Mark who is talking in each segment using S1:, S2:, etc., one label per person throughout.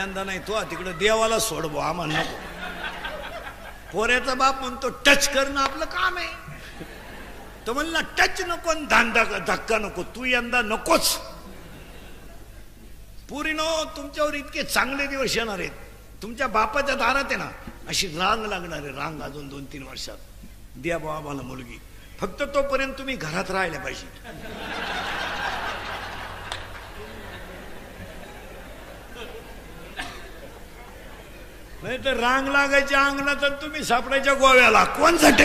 S1: यंदा नाही तो तिकडं देवाला सोडबो आम्हाला नको. पोऱ्याचा बाप म्हणतो टच करणं आपलं काम आहे. तो म्हणला टच नको धक्का नको, तू यंदा नकोच. पुरीनो तुमच्यावर इतके चांगले दिवस येणार आहेत. तुमच्या बापाच्या दारात आहे ना अशी रांग लागणार आहे, रांग अजून 2-3 वर्षात. द्या बाबा मला मुलगी, फक्त तोपर्यंत तुम्ही घरात राहायला पाहिजे. नाही तर रांग लागायच्या अंगणात तर तुम्ही सापडायच्या गोव्याला. कोण साठी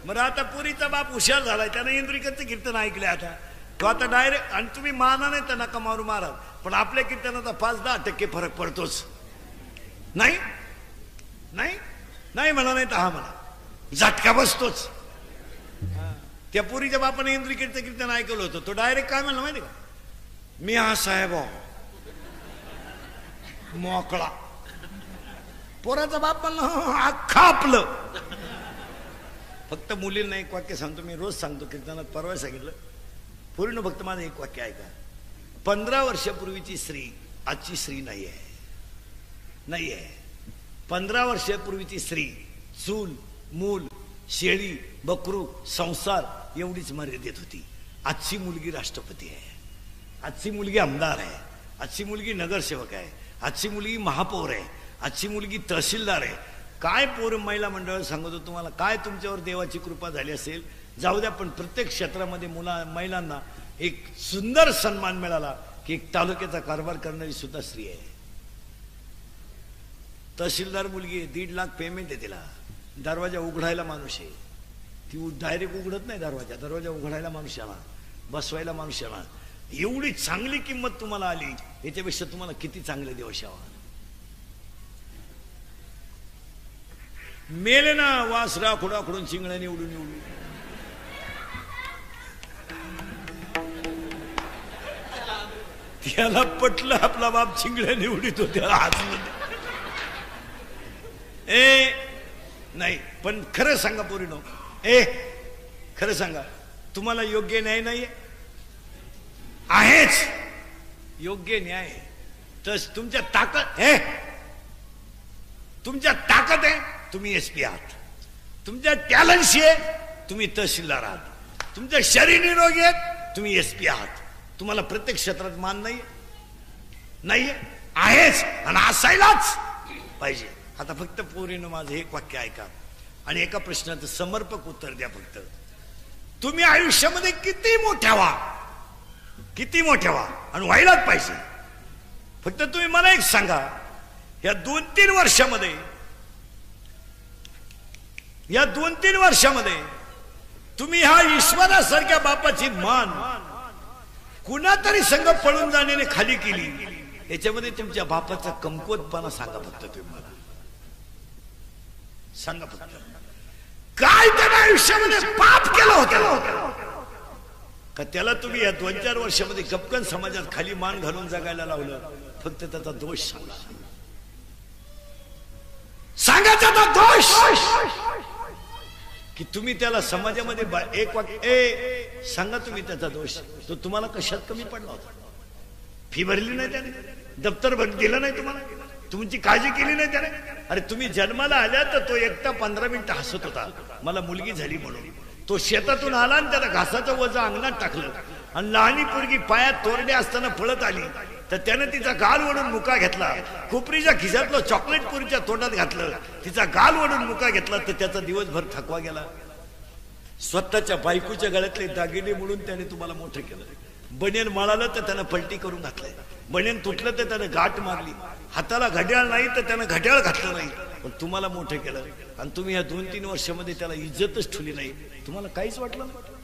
S1: मग आता पुरीचा बाप हुशार झालाय, त्यानं इंद्रिकचं कीर्तन ऐकलंय. आता तो आता डायरेक्ट, आणि तुम्ही माना नाही तर नका मारू महाराज, पण आपल्या कीर्तनाचा 5-10% फरक पडतोच. नाही नाही नाही म्हणा, नाही तर हा म्हणा, झटका बसतोच. त्या पुरीच्या बापाने इंद्रिकेचं कीर्तन ऐकलं होतं. तो डायरेक्ट काय म्हणलं माहिती का, मी हा साहेब मोकळा. पोराचा बाप म्हणला अख्खा आपलं. फक्त मुलींना एक वाक्य सांगतो, मी रोज सांगतो कीर्तनात, परवा सांगितलं. पूर्ण फक्त माझं एक वाक्य ऐका. 15 वर्षापूर्वीची स्त्री आजची स्त्री नाही आहे, नाही आहे. 15 वर्षापूर्वीची स्त्री चूल मूल शेळी बकरू संसार एवढीच मर्यादित होती. आजची मुलगी राष्ट्रपती आहे, आजची मुलगी आमदार आहे, आजची मुलगी नगरसेवक आहे, आजची मुलगी महापौर आहे, आजची मुलगी तहसीलदार आहे. काय पोर महिला मंडळ सांगतो तुम्हाला, काय तुमच्यावर देवाची कृपा झाली असेल. जाऊ द्या, पण प्रत्येक क्षेत्रामध्ये महिलांना एक सुंदर सन्मान मिळाला की एक तालुक्याचा कारभार करणारी सुद्धा स्त्री आहे. तहसीलदार मुलगी आहे, 1.5 लाख पेमेंट आहे तिला. दरवाजा उघडायला माणूस आहे, ती डायरेक्ट उघडत नाही दरवाजा, दरवाजा उघडायला माणूस आला, बसवायला माणूस आला. एवढी चांगली किंमत तुम्हाला आली, याच्यापेक्षा तुम्हाला किती चांगले दिवस यावा. मेले ना वासरा खुडाखुडून चिंगड्या निवडून निवडून. त्याला पटलं आपला बाप चिंगड्या निवडीत होते नाही. पण खरं सांगा पोरीनो, खरं सांगा, तुम्हाला योग्य न्याय नाही आहेच. योग्य न्याय तर तुमच्या ताकद आहे, तुमच्या ताकद आहे, तुम्ही SP आहात. तुमच्या टॅलेंटशी आहे, तुम्ही तहसीलदार आहात. तुमच्या शरीर निरोगी आहेत, तुम्ही SP आहात. तुम्हाला प्रत्येक क्षेत्रात मान नाही आहेच आणि असायलाच पाहिजे. आता फक्त पोरीनं माझं एक वाक्य ऐका आणि एका प्रश्नाचं समर्पक उत्तर द्या. फक्त तुम्ही आयुष्यामध्ये किती मोठ्या व्हा, किती मोठ्या व्हा आणि व्हायलाच पाहिजे. फक्त तुम्ही मला एक सांगा, या 2-3 वर्षामध्ये, या 2-3 वर्षामध्ये तुम्ही ह्या ईश्वरासारख्या बापाची मान कुणातरी संग पळून जाण्याने खाली केली. याच्यामध्ये तुमच्या बापाचा कमकुवतपणा सांगा. फक्त तुम्ही मला सांगा, फक्त काय त्याने आयुष्यामध्ये पाप केलं होतं का त्याला तुम्ही या 2-4 वर्षामध्ये गपकन समाजात खाली मान घालून जगायला लावलं. फक्त त्याचा दोष सांगा, सांगा त्याचा दोष, की तुम्ही त्याला समाजामध्ये एक वाक्य सांगा तुम्ही त्याचा दोष. तो तुम्हाला कशात कमी पडला होता? फी भरली नाही त्याने, दप्तर दिलं नाही तुम्हाला, तुमची काळजी केली नाही त्याने. अरे तुम्ही जन्माला आल्या तर तो एकटा 15 मिनिटं हसत होता, मला मुलगी झाली म्हणून. तो शेतातून आला आणि त्याला घासाचं वजं अंगणात टाकलं आणि लहानी पोरगी पायात तोरडे असताना पळत आली तर त्याने तिचा गाल ओढून मुका घेतला. कोपरीच्या खिशातलं चॉकलेट पुरीच्या तोंडात घातलं, तिचा गाल ओढून मुका घेतला तर त्याचा दिवसभर थकवा गेला. स्वतःच्या बायकोच्या गळ्यातले दागिने म्हणून त्याने तुम्हाला मोठं केलं. बनियन मळालं तर त्यानं पलटी करून घातलंय, बनियन तुटलं तर त्यानं गाठ मारली, हाताला घड्याळ नाही तर त्यानं घड्याळ घातलं नाही, पण तुम्हाला मोठं केलं. आणि तुम्ही या 2-3 वर्षामध्ये त्याला इज्जतच ठेवली नाही. तुम्हाला काहीच वाटलं नाही,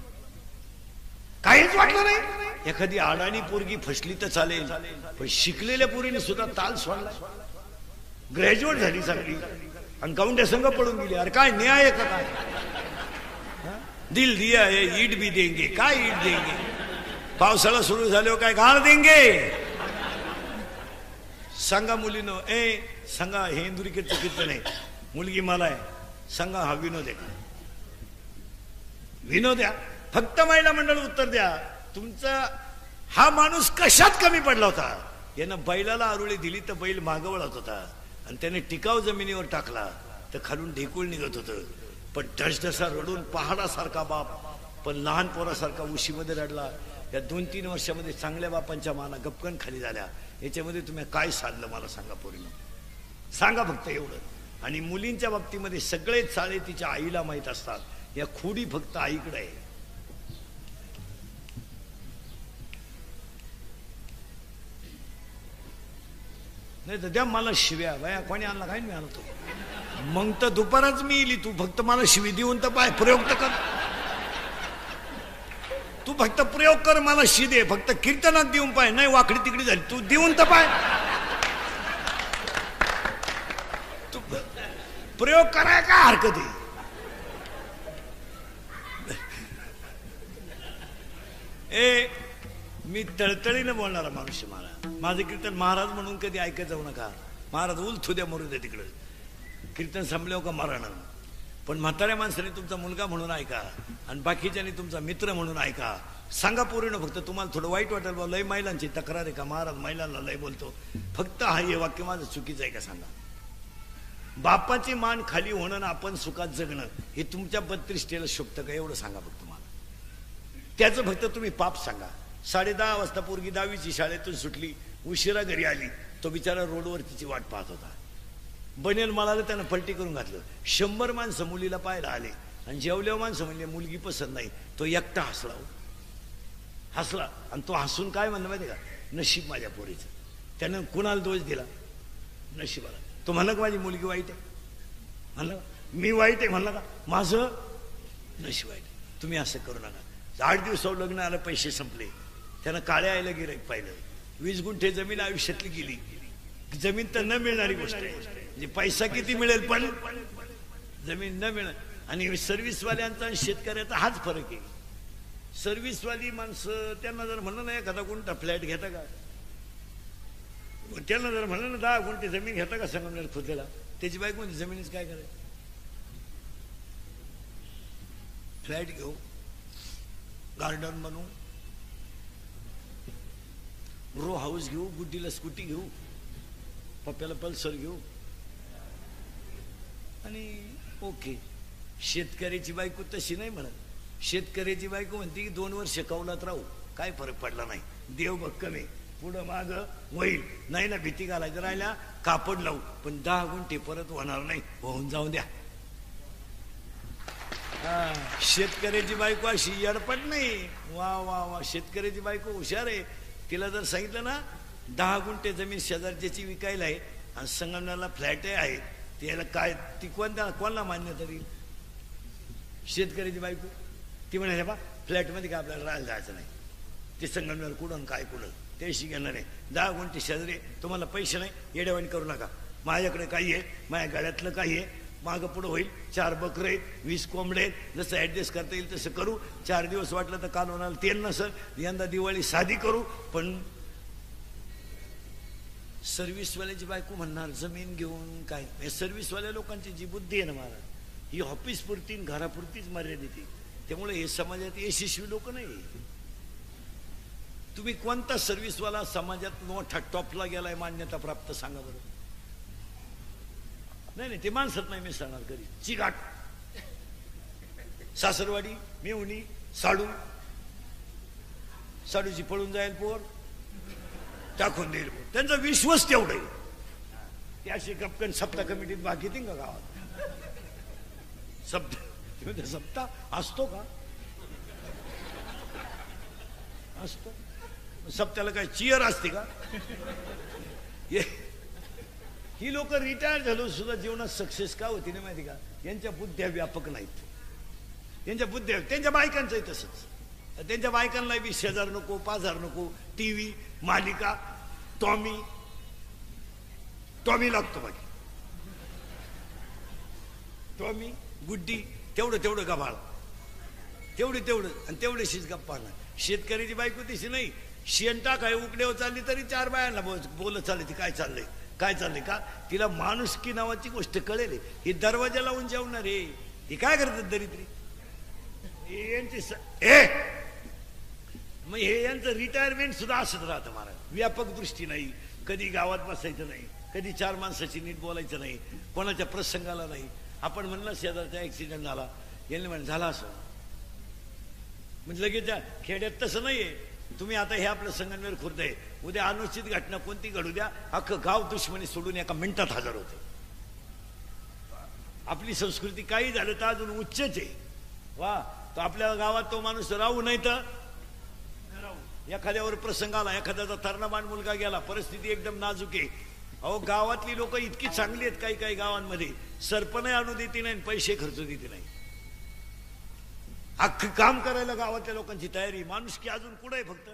S1: काहीच वाटलं नाही. एखादी अडाणी पोरगी फसली तर चालेल, पण शिकलेल्या पोरीने सुद्धा ताल सोडला. ग्रॅज्युएट झाली चांगली आणि गावंड्या संघ पडून गेली. अरे काय न्याय आहे का? काय दिल दिया है ईट भी देंगे, काय ईट देंगे? पावसाळा सुरू झाल्यावर काय गाळ देंगे? सांगा मुलीनो, सांगा हे इंदुरीकडचं कीर्तन आहे, मुलगी मला आहे, सांगा हा विनोद आहे का? विनोद द्या, फक्त महिला मंडळ उत्तर द्या. तुमचा हा माणूस कशात कमी पडला होता? यानं बैलाला आरुळी दिली तर बैल मागं वळत होता, आणि त्याने टिकाव जमिनीवर टाकला तर खालून ढेकूळ निघत होतं. पण ढसढसा रडून पहाडासारखा बाप, पण लहान पोरासारखा उशीमध्ये रडला. या 2-3 वर्षामध्ये चांगल्या बापांच्या माना गपकन खाली झाल्या. याच्यामध्ये तुम्ही काय साधलं मला सांगा पोरीनं, सांगा फक्त एवढं. आणि मुलींच्या बाबतीमध्ये सगळे चाळे तिच्या आईला माहीत असतात, या खोडी फक्त आईकडे आहे. नाही तर द्या मला शिव्या, बाया कोणी आणला काय मी आणतो, मग तर दुपारच मी येईल. तू फक्त मला शिवी देऊन तर पाय, प्रयोग तर कर. तू फक्त प्रयोग कर, मला शी दे, फक्त कीर्तनात देऊन पाय. नाही वाकडी तिकडी झाली, तू देऊन तर पाय. तू प्रयोग कराय काय हरकत आहे? ए मी तळतळीनं बोलणारा माणूस मला. माझं कीर्तन महाराज म्हणून कधी ऐकत जाऊ नका. महाराज उलथू द्या मरू द्या तिकडं, कीर्तन संपल्यावर का मरण. पण म्हाताऱ्या माणसाने तुमचा मुलगा म्हणून ऐका, आणि बाकीच्यानी तुमचा मित्र म्हणून ऐका. सांगा पोरीनं फक्त, तुम्हाला थोडं वाईट वाटेल बा, लय महिलांची तक्रार आहे का महाराज महिलांना लय बोलतो, फक्त हा हे वाक्य माझं चुकीचं आहे का सांगा. बापाची मान खाली होणं ना आपण सुखात जगणं हे तुमच्या 32 शोभतं का एवढं सांगा फक्त मला. त्याचं फक्त तुम्ही पाप सांगा. 10:30 वाजता पोरगी 10वीची शाळेतून सुटली, उशिरा घरी आली, तो बिचारा रोडवर तिची वाट पाहत होता. बनेल मळाला त्यानं पलटी करून घातलं. 100 माणसं मुलीला पाहायला आले, आणि जेवल्यावर माणसं म्हणले मुलगी पसंत नाही. तो एकटा हसला, हसला, आणि तो हसून काय म्हणलं माहिती का, नशीब माझ्या पोरीचं. त्यानं कुणाला दोष दिला? नशिबाला. तो म्हणला का माझी मुलगी वाईट आहे? म्हणलं मी वाईट आहे? म्हणलं का माझं नशीब वाईट आहे? तुम्ही असं करू नका. 8 दिवसावर लग्न आलं, पैसे संपले, त्यानं काळ्या आईला गिऱ्हाईक पाहिलं. 20 गुंठे जमीन आयुष्यातली गेली. जमीन तर न मिळणारी गोष्ट आहे, म्हणजे पैसा किती मिळेल पण जमीन न मिळणार. आणि सर्व्हिसवाल्यांचा आणि शेतकऱ्याचा हाच फरक आहे. सर्व्हिसवाली माणसं त्यांना जर म्हणलं ना एखादा गुंठा फ्लॅट घेता का, त्यांना जर म्हणलं ना 10 गुंठे जमीन घेता का संगमनेर खुर्देला, त्याची बाईक म्हणजे जमिनीच काय करायचं? फ्लॅट घेऊ, गार्डन बनवू, रो हाऊस घेऊ, गुड्डीला स्कूटी घेऊ, पप्प्याला पल्सर घेऊ, आणि ओके. शेतकऱ्याची बायको तशी नाही म्हणत. शेतकऱ्याची बायको म्हणते की 2 वर्ष कौलात राहू, काय फरक पडला नाही, देव भक्कम आहे, पुढं माग होईल, नाही ना भीती घालायचं राहिल्या कापड लावू, पण 10 गुंठे परत होणार नाही, होऊन जाऊ द्या. शेतकऱ्याची बायको अशी येडपट नाही. वा वा वा, शेतकऱ्याची बायको हुशार आहे. तिला जर सांगितलं ना 10 गुंठे जमीन शेजारच्याची विकायला आहे आणि संगमनेरला फ्लॅट आहे, त्याला काय ती कोणाला मान्य तरी? शेतकऱ्याची बायको ती म्हणाले बा फ्लॅटमध्ये काय आपल्याला राहायला जायचं नाही, ते संगमनेर कुठं काय कुठं त्याशी घेणार नाही. 10 गुंठे शेजारी, तुम्हाला पैसे नाही, येडेवाणी करू नका. माझ्याकडे काही आहे, माझ्या गाड्यातलं काही आहे, मागं पुढं होईल. 4 बकरं आहेत, 20 कोंबडे आहेत, जसं ॲडजस्ट करता येईल तसं करू. 4 दिवस वाटलं तर कालवणाला तेल नसल, यंदा दिवाळी साधी करू. पण सर्व्हिसवाल्याची बायको म्हणणार जमीन घेऊन काय? सर्व्हिसवाल्या लोकांची जी बुद्धी आहे ना महाराज, ही ऑफिसपुरती घरापुरतीच मर्यादित आहे. त्यामुळे हे समाजात यशस्वी लोक नाही. तुम्ही कोणता सर्व्हिसवाला समाजात मोठा टॉपला गेलाय मान्यता प्राप्त सांगा बरं? नाही नाही, ते माणसात नाही मिसळणार कधी. चिगाट, सासरवाडी, मेवणी, साडू, साडूची पळून जाईल पोर, टाकून देईल पोर, त्यांचा विश्वास तेवढा आहे. ते अशी गपकन सप्ताह कमिटीत भाग घेतील का गावात? सप्ताह असतो का? असतो. सप्त्याला काय चिअर असते का? ही लोक रिटायर झालो सुद्धा जीवनात सक्सेस का होती नाही माहिती का? यांच्या बुद्ध्या व्यापक नाहीत. यांच्या बुद्ध्या, त्यांच्या बायकांचंही तसंच. त्यांच्या बायकांना 20,000 नको, 5,000 नको, टीव्ही, मालिका, टॉमी लागतो. बाकी टॉमी, गुड्डी, तेवढं गव्हाळ, तेवढं आणि तेवढेशीच गप्पा ना. शेतकऱ्याची बायको तशी नाही. शेण टाकाय उकड्यावर चालली तरी 4 बायांना बोलत चालली, ती काय चाललंय का? तिला माणुसकी नावाची गोष्ट कळेल. ही दरवाजा लावून जेवणार आहे, ही काय करतात दरिद्री यांची. मग हे यांचं रिटायरमेंट सुद्धा असत राहतं महाराज. व्यापक दृष्टी नाही, कधी गावात बसायचं नाही, कधी चार माणसाची नीट बोलायचं नाही, कोणाच्या प्रसंगाला नाही. आपण म्हणलं शेजारचा ऍक्सिडेंट झाला, यांनी म्हणलं झाला असं म्हणजे लगेच. खेड्यात तसं नाहीये. तुम्ही आता हे आपलं संगमनेर खुर्द आहे, उद्या अनुचित घटना कोणती घडू द्या, अख्खं गाव दुश्मनी सोडून एका मिनिटात हजर होते. आपली संस्कृती काही झालं तर अजून उच्चच आहे. वा, तो आपल्या गावात तो माणूस राहू नाही तर एखाद्यावर प्रसंग आला, एखाद्याचा तरणबाण मुलगा गेला, परिस्थिती एकदम नाजूक आहे. अहो, गावातली लोक इतकी चांगली आहेत काही काही गावांमध्ये, सरपण आणू देते नाही, पैसे खर्च देते नाही. अख्खं काम करायला गावातल्या लोकांची तयारी. माणुसकी अजून कुठे आहे फक्त.